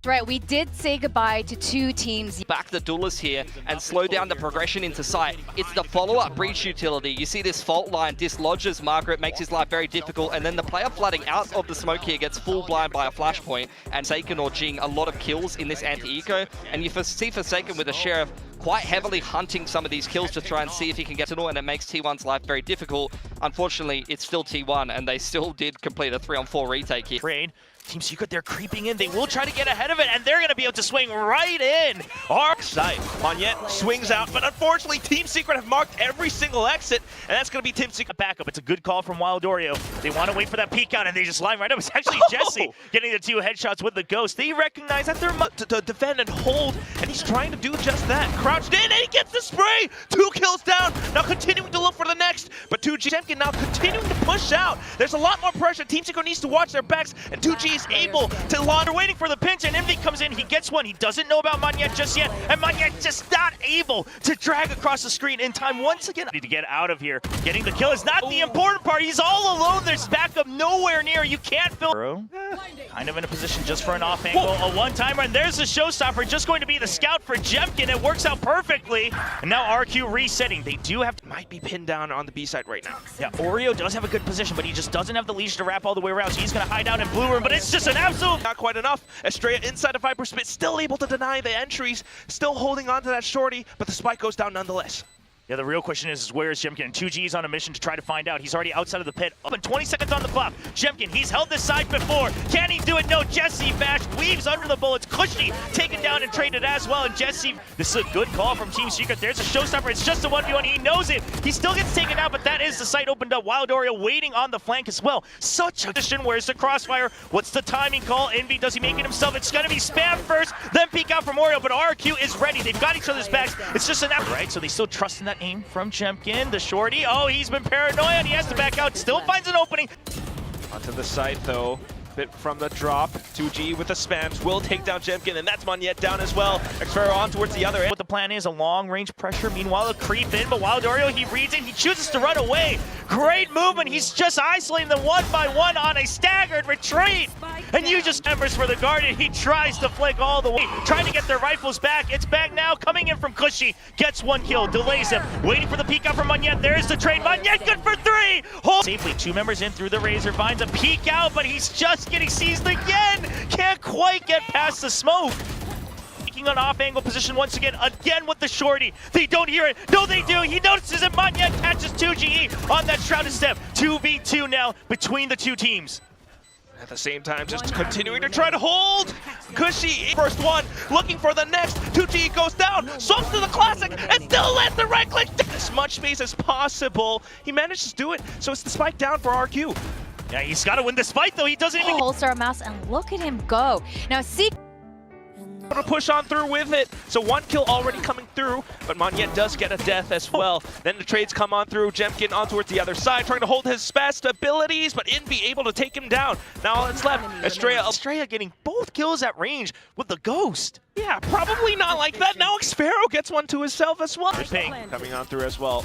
Right, we did say goodbye to two teams. Back the duelists here and slow down the progression into sight. It's the follow-up breach utility. You see this fault line dislodges Margaret, makes his life very difficult, and then the player flooding out of the smoke here gets full blind by a flashpoint, and Forsaken or Jing a lot of kills in this anti-eco, and you see Forsaken with a Sheriff quite heavily hunting some of these kills to try and see if he can get it all, and it makes T1's life very difficult. Unfortunately, it's still T1, and they still did complete a 3-on-4 retake here. Trade. Team Secret, they're creeping in. They will try to get ahead of it, and they're going to be able to swing right in. Our side. Monyet swings out, but unfortunately, Team Secret have marked every single exit, and that's going to be Team Secret backup. It's a good call from Wildorio. They want to wait for that peek out, and they just line right up. It's actually Jesse getting the 2 headshots with the Ghost. They recognize that they're to defend and hold, and he's trying to do just that. Crouched in, and he gets the spray. 2 kills down. Now continuing to look for the next, but 2G Jemkin now continuing to push out. There's a lot more pressure. Team Secret needs to watch their backs, and 2G is able to launder, waiting for the pinch, and Envy comes in. He gets one. He doesn't know about Monyet just yet, and Monyet just not able to drag across the screen in time once again. Need to get out of here. Getting the kill is not the important part. He's all alone. There's backup nowhere near. You can't build. Kind of in a position just for an off angle. A one-timer, and there's the showstopper. Just going to be the scout for Jemkin. It works out perfectly. And now RQ resetting. They do have to, might be pinned down on the B side right now. Yeah, Oreo does have a good position, but he just doesn't have the leash to wrap all the way around, so he's going to hide out in blue room, but it's just an absolute... Not quite enough. Estrella inside of Viper Spit, still able to deny the entries, still holding on to that shorty, but the spike goes down nonetheless. Yeah, the real question is where is Jemkin? 2G's on a mission to try to find out. He's already outside of the pit. Up in 20 seconds on the clock. Jemkin, he's held this side before. Can he do it? No, Jesse Bash weaves under the bullets. Cushy taken down and traded as well. And Jesse, this is a good call from Team Secret. There's a showstopper. It's just a 1v1. He knows it. He still gets taken out, but that is the site opened up. Wildorio waiting on the flank as well. Such a position. Where's the crossfire? What's the timing call? Envy, does he make it himself? It's going to be spam first, then peek out from Oreo, but RQ is ready. They've got each other's backs. It's just an effort, right? So they still trust in that aim from Jemkin. The shorty, oh, he's been paranoid. He has to back out, still finds an opening. Onto the side though, bit from the drop. 2G with the spams will take down Jemkin, and that's Monyet down as well. Xferro on towards the other end. What the plan is, a long range pressure. Meanwhile, a creep in, but Wildorio, he reads it, he chooses to run away. Great movement, he's just isolating them one by one on a staggered retreat. And you just members for the Guardian, he tries to flick all the way, trying to get their rifles back. It's back now, coming in from Cushy, gets 1 kill, delays him, waiting for the peek out from Monyet. There's the trade, Monyet good for 3! Hold safely, 2 members in through the Razor, finds a peek out, but he's just getting seized again! Can't quite get past the smoke. Taking an off-angle position once again with the shorty. They don't hear it. No, they do. He notices it. Monyet catches 2GE on that shrouded step. 2v2 now between the two teams. At the same time, just continuing to try to hold. Cushy, first one, looking for the next. 2G goes down, swamps to the classic, and still lands the right click. As much space as possible. He manages to do it, so it's the spike down for RQ. Yeah, he's got to win this fight, though. He doesn't even... Holster a mouse, and look at him go. Now, to push on through with it. So 1 kill already coming through, but Monyet does get a death as well. Then the trades come on through. Jemkin on towards the other side, trying to hold his best abilities, but Envy able to take him down. Now all that's left, Estrella getting both kills at range with the Ghost. Yeah, probably not like that. Now Xferro gets one to himself as well. Ping coming on through as well.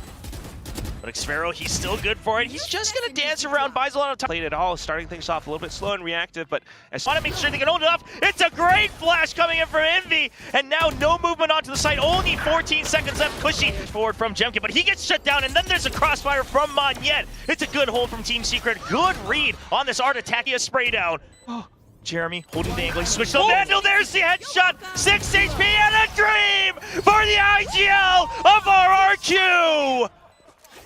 But Xferro, he's still good for it. He's just going to dance around, buys a lot of time. Played it all, starting things off a little bit slow and reactive, but I want to make sure they can hold it off. It's a great flash coming in from Envy, and now no movement onto the side. Only 14 seconds left. Cushy forward from Jemkin, but he gets shut down, and then there's a crossfire from Monyet. It's a good hold from Team Secret. Good read on this Art attack. He has spray down. Jeremy holding the angle. He switched to Vandal. There's the headshot. 6 HP and a dream for the IGL of our RQ.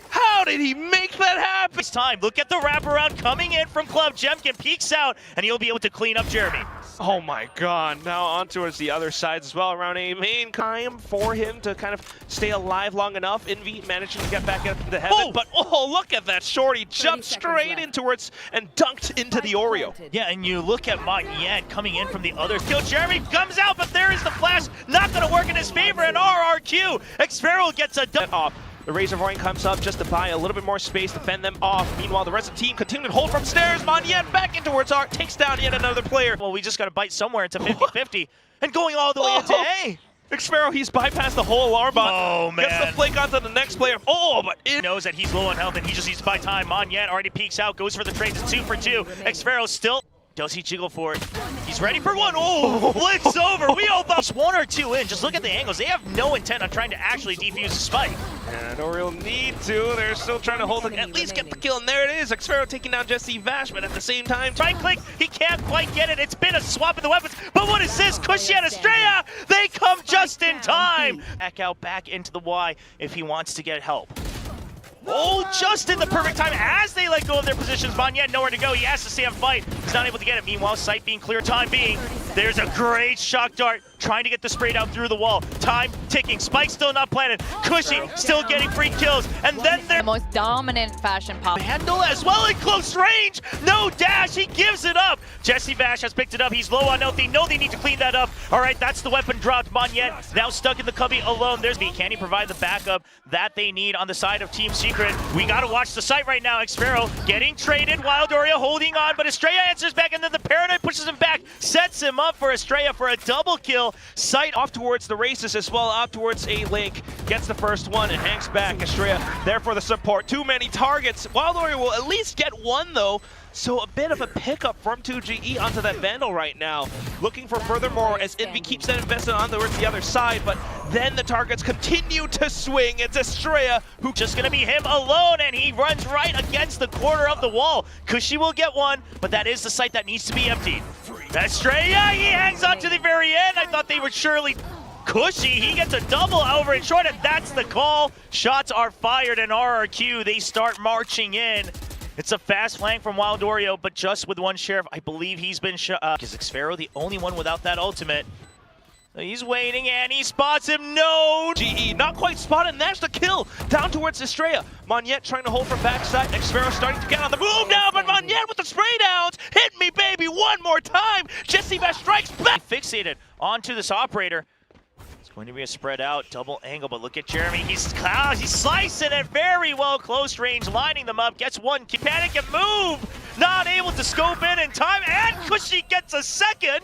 How did he make that happen? This time, look at the wraparound coming in from Club. Jemkin peeks out, and he'll be able to clean up Jeremy. Oh my god, now on towards the other sides as well, around A main. Time for him to kind of stay alive long enough. Envy managing to get back up into heaven, but oh, look at that shorty jump straight in towards and dunked into the Oreo. Yeah, and you look at Monyet coming in from the other kill. Jeremy comes out, but there is the flash, not going to work in his favor, and RRQ. Xferro gets a dunk off. The Razor Void comes up just to buy a little bit more space to fend them off. Meanwhile, the rest of the team continuing to hold from stairs. Monyet back in towards Art, takes down yet another player. Well, we just got to bite somewhere into 50-50 and going all the way into A. Xferro, he's bypassed the whole alarm bot. Oh, man. Gets the flick onto the next player. Oh, but it knows that he's low on health and he just needs to buy time. Monyet already peeks out, goes for the trades. It's 2 for 2. Xferro still Does he jiggle for it? He's ready for one. Oh, flicks over. We all thought one or two in. Just look at the angles. They have no intent on trying to actually defuse the spike. Yeah, no real need to. They're still trying to hold it, at least get the kill, and there it is. Xfero taking down Jesse Vash, but at the same time, Right click, he can't quite get it. It's been a swap of the weapons, but what is this? Cushy and Estrella, they come just in time. Back out, back into the Y if he wants to get help. Oh, just in the perfect time as they let go of their positions. Monyet nowhere to go. He has to see him fight. He's not able to get it. Meanwhile, sight being clear, time being. There's a great shock dart trying to get the spray down through the wall. Time ticking. Spike still not planted. Cushy still getting free kills. And then The they're most dominant fashion pop. handle as well in close range. No dash. He gives it up. Jesse Vash has picked it up. He's low on health. They know they need to clean that up. All right, that's the weapon dropped. Monyet now stuck in the cubby alone. There's me. Can he provide the backup that they need on the side of Team Secret? We got to watch the site right now. Xfero getting traded. Wild Doria holding on, but Estrella answers back, and then the Paranoid pushes him back, sets him up for Estrella for a double kill. Sight off towards the races as well, out towards a link. Gets the first one and hangs back. Estrella there for the support. Too many targets. Wild Warrior will at least get one though. So a bit of a pickup from 2GE onto that Vandal right now. Looking for furthermore as Envy keeps that invested on towards the other side, but then the targets continue to swing. It's Estrella who just gonna be him alone, and he runs right against the corner of the wall. Cushy will get one, but that is the site that needs to be emptied. Estrella, he hangs on to the very end. I thought they would surely. Cushy, he gets a double over and short, and that's the call. Shots are fired in RRQ. They start marching in. It's a fast flank from Wild Oreo, but just with one Sheriff. I believe he's been shot. Is Xfero the only one without that ultimate? So he's waiting, and he spots him. No! GE not quite spotted, and that's the kill. Down towards Estrella. Monyet trying to hold from backside. Xfero starting to get on the move now, but Monyet with the spray downs. Hit me, baby, one more time. Jesse Vash strikes back. Fixated onto this operator. Going to be a spread out double angle, but look at Jeremy. He's slicing it very well, close range, lining them up. Gets one, panic and move. Not able to scope in time, and Cushy gets a second.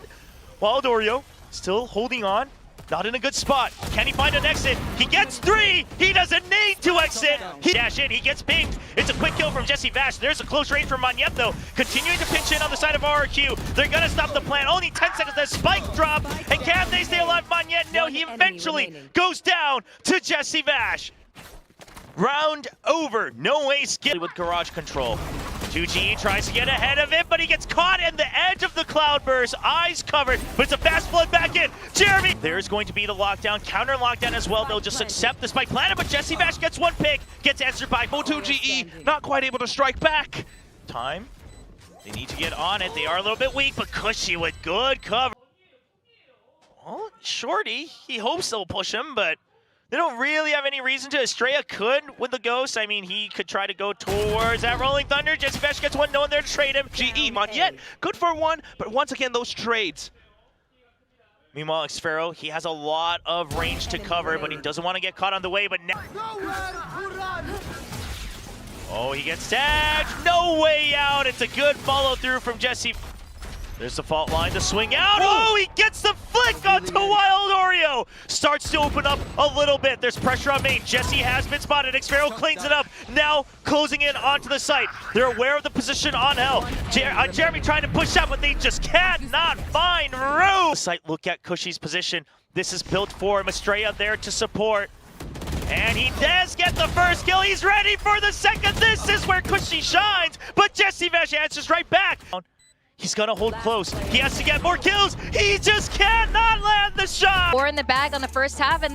Wild Oreo still holding on, not in a good spot. Can he find an exit? He gets three. He doesn't need to exit. He dash in. He gets pinged. It's a quick kill from Jesse Vash. There's a close range from Monyet though, continuing to pinch in on the side of RRQ. They're gonna stop the plan. Only 10 seconds. The spike drop, and can they stay alive? Monyet, no. He eventually goes down to Jesse Vash. Round over. No way skill with garage control. 2GE tries to get ahead of it, but he gets caught in the edge of the cloudburst. Eyes covered, but it's a fast flood back in. Jeremy! There's going to be the lockdown, counter lockdown as well. They'll just accept the spike planet, but Jesse Vash gets one pick, gets answered by 2GE, not quite able to strike back. Time. They need to get on it. They are a little bit weak, but Cushy with good cover. Well, Shorty, he hopes they'll push him, but they don't really have any reason to. Estrella could with the ghost. I mean, he could try to go towards that Rolling Thunder. Jesse Vash gets one, no one there to trade him. GE, Monyet, good for one, but once again, those trades. Meanwhile, Xfero, he has a lot of range to cover, but he doesn't want to get caught on the way, but now... Oh, he gets tagged. No way out. It's a good follow through from Jesse. There's the fault line to swing out. Oh, he gets the flick onto Wild Oreo. Starts to open up a little bit. There's pressure on main. Jesse has been spotted. Xfero cleans it up. Now closing in onto the site. They're aware of the position on Hell. Jeremy trying to push out, but they just cannot find room. The site, look at Cushy's position. This is built for him. Estrella there to support. And he does get the first kill. He's ready for the second. This is where Cushy shines, but Jesse Vash answers right back. He's gonna hold close. He has to get more kills. He just cannot land the shot. 4 in the bag on the first half, and